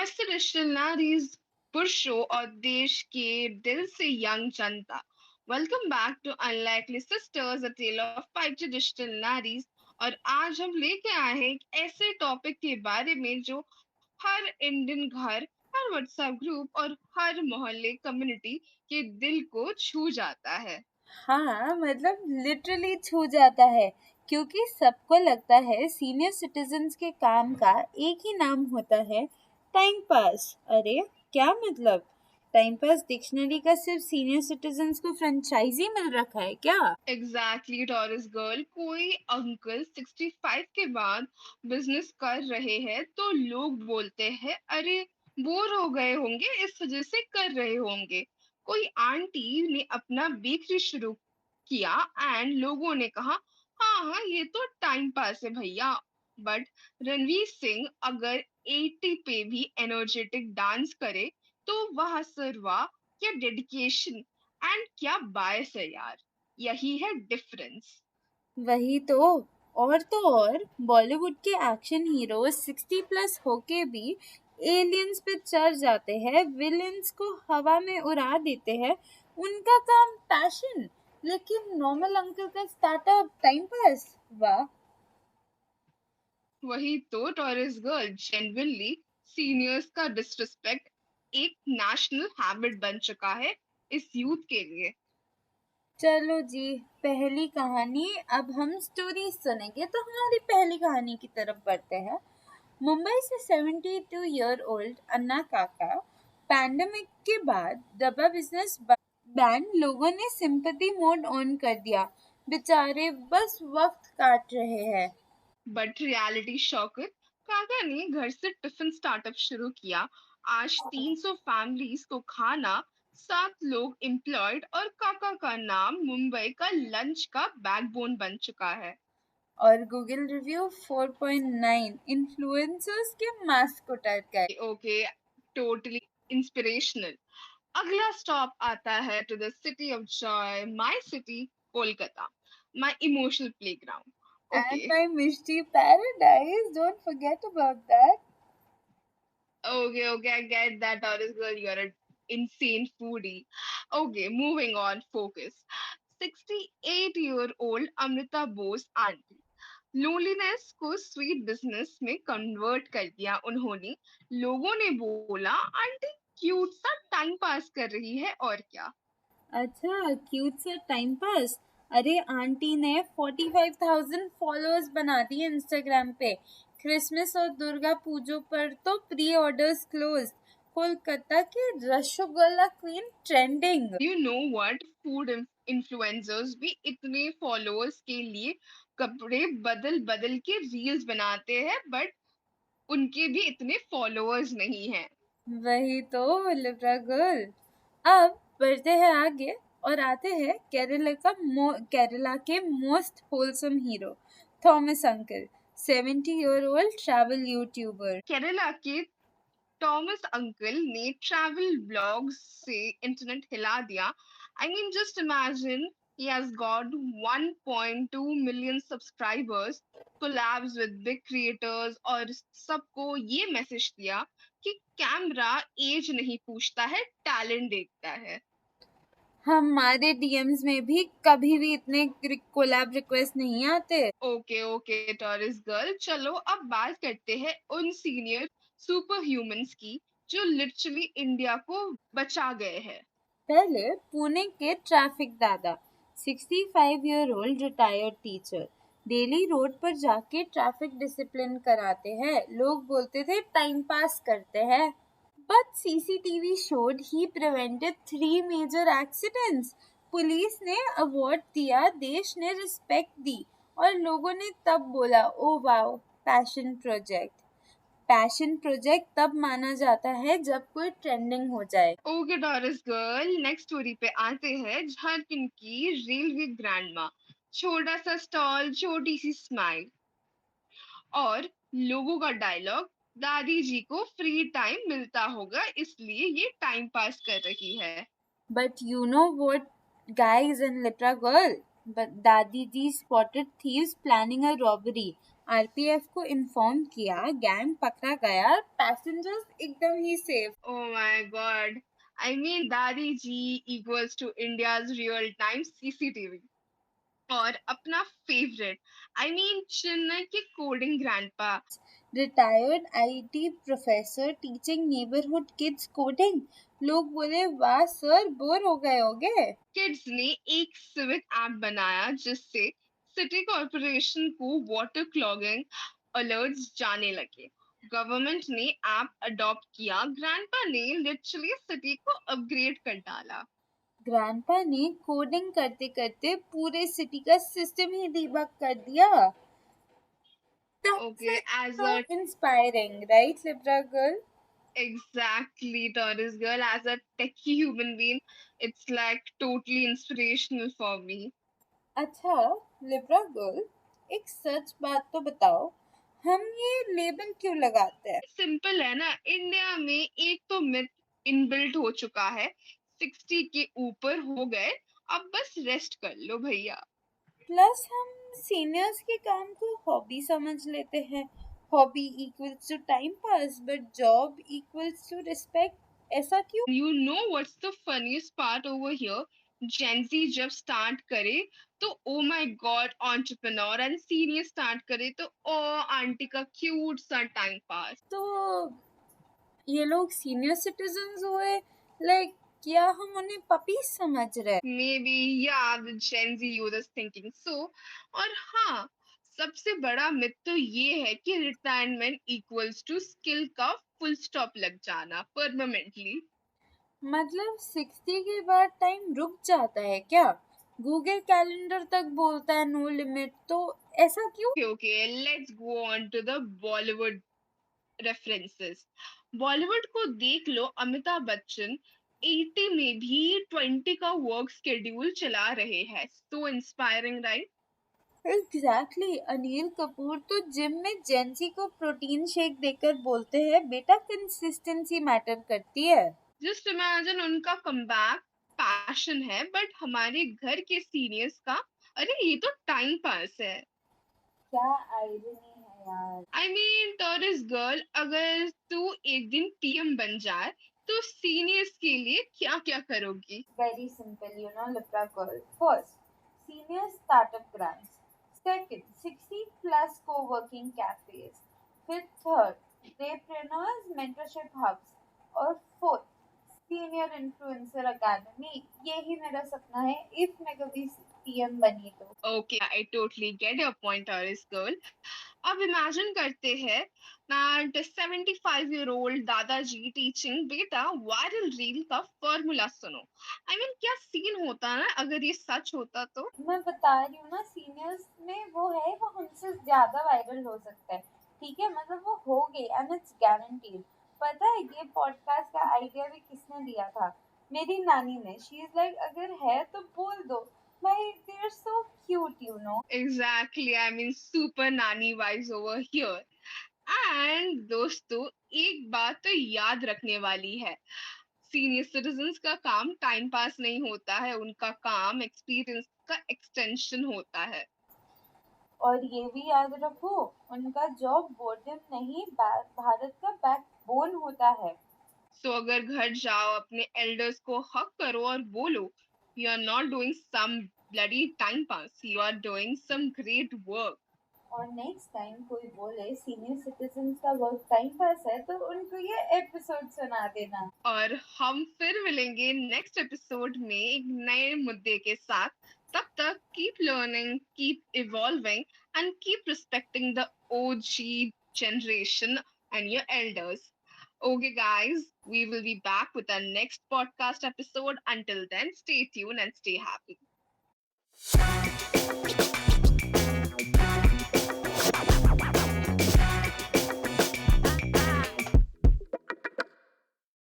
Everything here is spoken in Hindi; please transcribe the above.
नमस्ते डिजिटल नारीज, पुरुषों और देश के दिल से यंग जनता। Welcome back to unlikely sisters, a tale of five digital नारीज। और आज हम लेके आए हैं एक ऐसे टॉपिक के बारे में जो हर इंडियन घर, हर व्हाट्सएप ग्रुप और हर मोहल्ले कम्युनिटी के दिल को छू जाता है। हाँ, मतलब लिटरली छू जाता है क्योंकि सबको लगता है सीनियर सिटीजन्स के काम का एक ही नाम होता है, टाइम पास। अरे क्या मतलब? टाइम पास डिक्शनरी का सिर्फ सीनियर सिटीजन्स को फ्रेंचाइजी मिल रखा है क्या? एग्जैक्टली टॉरस गर्ल, कोई अंकल 65 के बाद बिजनेस कर रहे हैं तो लोग बोलते हैं अरे बोर हो गए होंगे इस वजह से कर रहे होंगे। कोई आंटी ने अपना बेकरी शुरू किया एंड लोगों ने कहा हाँ हाँ ये तो टाइम पास है भैया। बट रणवीर सिंह अगर 80 पे भी एनर्जेटिक डांस करे तो वह सरवा क्या डेडिकेशन एंड क्या बायस है यार। यही है डिफरेंस। वही तो और बॉलीवुड के एक्शन हीरोज 60 प्लस होके भी एलियंस पे चढ़ जाते हैं, विलेन्स को हवा में उड़ा देते हैं। उनका काम पैशन, लेकिन नॉर्मल अंकल का स्टार्टअप टाइम पास। वाह। वही तो टॉरस गर्ल, जेन्युइनली सीनियर्स का डिसरिस्पेक्ट एक नेशनल हैबिट बन चुका है इस यूथ के लिए। चलो जी, पहली कहानी। अब हम स्टोरी सुनेंगे तो हमारी पहली कहानी की तरफ बढ़ते हैं। मुंबई से 72 ईयर ओल्ड अन्ना काका। पैंडेमिक के बाद डब्बा बिजनेस बैंड लोगों ने सिंपैथी मोड ऑन कर दिया। बेचारे बस वक्त काट रहे हैं। बट रियलिटी शॉकर, काका ने घर से टिफिन स्टार्टअप शुरू किया। आज 300 फैमिलीज को खाना, 7 लोग एम्प्लॉयड और काका का नाम मुंबई का लंच का बैकबोन बन चुका है। और गूगल रिव्यू 4.9 इन्फ्लुएंसर्स के मास्क को टाइप कर। Okay, totally inspirational. अगला स्टॉप आता है to the city of joy, my city, Kolkata, my emotional playground. And okay my mishti paradise, don't forget about that. okay, I get that, Taurus girl, you're an insane foodie. Okay, moving on, focus. 68-year-old Amrita Bose aunty, loneliness को स्वीट बिजनेस में कन्वर्ट कर दिया उन्होंने। लोगों ने बोला आंटी क्यूट सा टाइम पास कर रही है और क्या। अच्छा, क्यूट सा टाइम पास। अरे आंटी ने 45,000 फॉलोअर्स बना दिए इंस्टाग्राम पे। क्रिसमस और दुर्गा पूजो पर तो प्री ऑर्डर्स क्लोज। कोलकाता की rasgulla queen trending. You know what, food influencers भी इतने फॉलोअर्स के लिए कपड़े बदल बदल के रील्स बनाते हैं, बट उनके भी इतने फॉलोअर्स नहीं हैं। वही तो लिब्रा गर्ल। अब बढ़ते हैं आगे और आते हैं केरला के most wholesome hero, Thomas uncle. 70 year old travel YouTuber. Kerala के टॉमस अंकल ने ट्रैवल ब्लॉग्स से इंटरनेट हिला दिया। I mean just imagine, he has got 1.2 million subscribers, collabs with big creators और सबको ये मैसेज दिया कि कैमरा एज नहीं पूछता है, टैलेंट देखता है। हमारे डीएम्स में भी कभी भी इतने कोलैब रिक्वेस्ट नहीं आते। ओके ओके टॉरिस गर्ल, चलो अब बात करते हैं उन सीनियर सुपर ह्यूमंस की जो लिटरली इंडिया को बचा गए हैं। पहले पुणे के ट्रैफिक दादा, 65 year old retired teacher. Daily road पर जाके ट्रैफिक डिसिप्लिन कराते हैं। लोग बोलते थे टाइम पास करते हैं, but CCTV showed he prevented 3 major accidents. Police ने अवार्ड दिया, देश ने रिस्पेक्ट दी, और लोगों ने तब बोला oh wow, passion project. Passion project तब माना जाता है जब कोई ट्रेंडिंग हो जाए। Okay Doris girl, next story पे आते हैं। झारखंड की रेलवे ग्रैंडमा, छोटा सा स्टॉल, छोटी सी स्माइल और लोगों का डायलॉग, दादी जी को फ्री टाइम मिलता होगा इसलिए ये टाइम पास कर रही है। But you know what, guys and Litra girl? But Dadi ji spotted thieves planning a robbery. RPF को इन्फॉर्म किया, गैंग पकड़ा गया, पैसेंजर्स एकदम ही safe. Oh my God. I mean, Dadi G equals to India's real-time CCTV. और अपना फेवरेट, I mean, चेन्नई के coding grandpa. Retired IT professor teaching neighbourhood kids coding. लोग बोले वाह सर, बोर हो गए होगे। किड्स ने एक सिविक ऐप बनाया जिससे सिटी कॉर्पोरेशन को वाटर क्लॉगिंग अलर्ट्स जाने लगे। गवर्नमेंट ने ऐप अडॉप्ट किया, ग्रैंडपा ने लिटरली सिटी को अपग्रेड कर डाला। ग्रैंडपा ने कोडिंग करते करते पूरे सिटी का सिस्टम ही डिबग कर दिया। Okay, That's as so a inspiring, right, Libra girl? exactly Taurus girl, as a techie human being, it's like totally inspirational for me. अच्छा, लिब्रा गर्ल, एक सच बात तो बताओ, हम ये लेबल क्यों लगाते हैं? सिंपल है ना, इंडिया में एक तो मिथ इनबिल्ट हो चुका है, 60 के ऊपर हो गए, अब बस रेस्ट कर लो भैया। प्लस हम सीनियर्स के काम को हॉबी समझ लेते हैं। Hobby equals to time pass, but job equals to respect. ऐसा क्यों? You know what's the funniest part over here? Gen Z जब स्टार्ट करे तो oh my God entrepreneur, and senior start करे तो ओ आंटी का क्यूट सा टाइम पास। तो ये लोग सीनियर सिटीजन्स हुए, लाइक क्या हम उन्हें पपीज समझ रहे हैं? Maybe, yeah, the Gen Z users thinking so। और हाँ, सबसे बड़ा मिथ तो ये है कि रिटायरमेंट इक्वल्स टू स्किल का फुल स्टॉप लग जाना परमानेंटली। मतलब 60 के बाद टाइम रुक जाता है क्या? गूगल कैलेंडर तक बोलता है नो लिमिट, तो ऐसा क्यों? Okay, let's go on to the Bollywood references. Bollywood को देख लो, अमिताभ बच्चन 80 में भी 20 का वर्क शेड्यूल चला रहे हैं। So inspiring, right? Exactly, Anil Kapoor तो जिम में जेंसी को प्रोटीन शेक देकर बोलते हैं बेटा कंसिस्टेंसी मैटर करती है। जस्ट इमेजिन उनका कमबैक पैशन है, बट हमारे घर के सीनियर्स का अरे ये तो टाइम पास है। क्या आयरनी है यार। आई मीन टॉरस गर्ल, अगर तू एक दिन पीएम बन जाए तो सीनियर्स के लिए क्या क्या करोगी? Very simple, you know, Libra girl. First, senior startup grants. Second, 60 plus co-working cafes. Fifth, third, Daypreneurs mentorship hubs. और fourth, senior influencer academy. यही मेरा सपना है if मैं कभी पीएम बनी तो। Okay, I totally get your point taurus girl. अब इमेजिन करते हैं दैट 75-year-old दादाजी टीचिंग बेटा वायरल रील का फॉर्मूला सुनो। आई मीन क्या सीन होता ना अगर ये सच होता तो। मैं बता रही हूँ ना, सीनियर्स में वो है, वो हमसे ज्यादा वायरल हो सकता है। ठीक है, मतलब वो हो गई एंड इट्स गारंटीड। पता है ये पॉडकास्ट का आइडिया भी किसने दिया था? मेरी नानी ने। शी इज लाइक अगर है तो बोल दो भाई, they are so cute, you know. Exactly, I mean super nani wise over here. And दोस्तों, एक बात तो याद रखने वाली है, सीनियर सिटीजन्स का काम टाइम पास नहीं होता है, उनका काम एक्सपीरियंस का एक्सटेंशन होता है। और ये भी याद रखो, उनका जॉब बोर्डम नहीं, भारत का बैकबोन होता है। सो अगर घर जाओ, अपने एल्डर्स को हक करो और बोलो, you are not doing some bloody time pass, you are doing some great work. और नेक्स्ट टाइम कोई बोले सीनियर सिटीजन्स का वर्क टाइम पास है, तो उनको ये एपिसोड सुना देना। और हम फिर मिलेंगे नेक्स्ट एपिसोड में एक नए मुद्दे के साथ। तब तक keep learning, keep evolving, and keep respecting the OG generation and your elders. Okay, guys, we will be back with our next podcast episode. Until then, stay tuned and stay happy.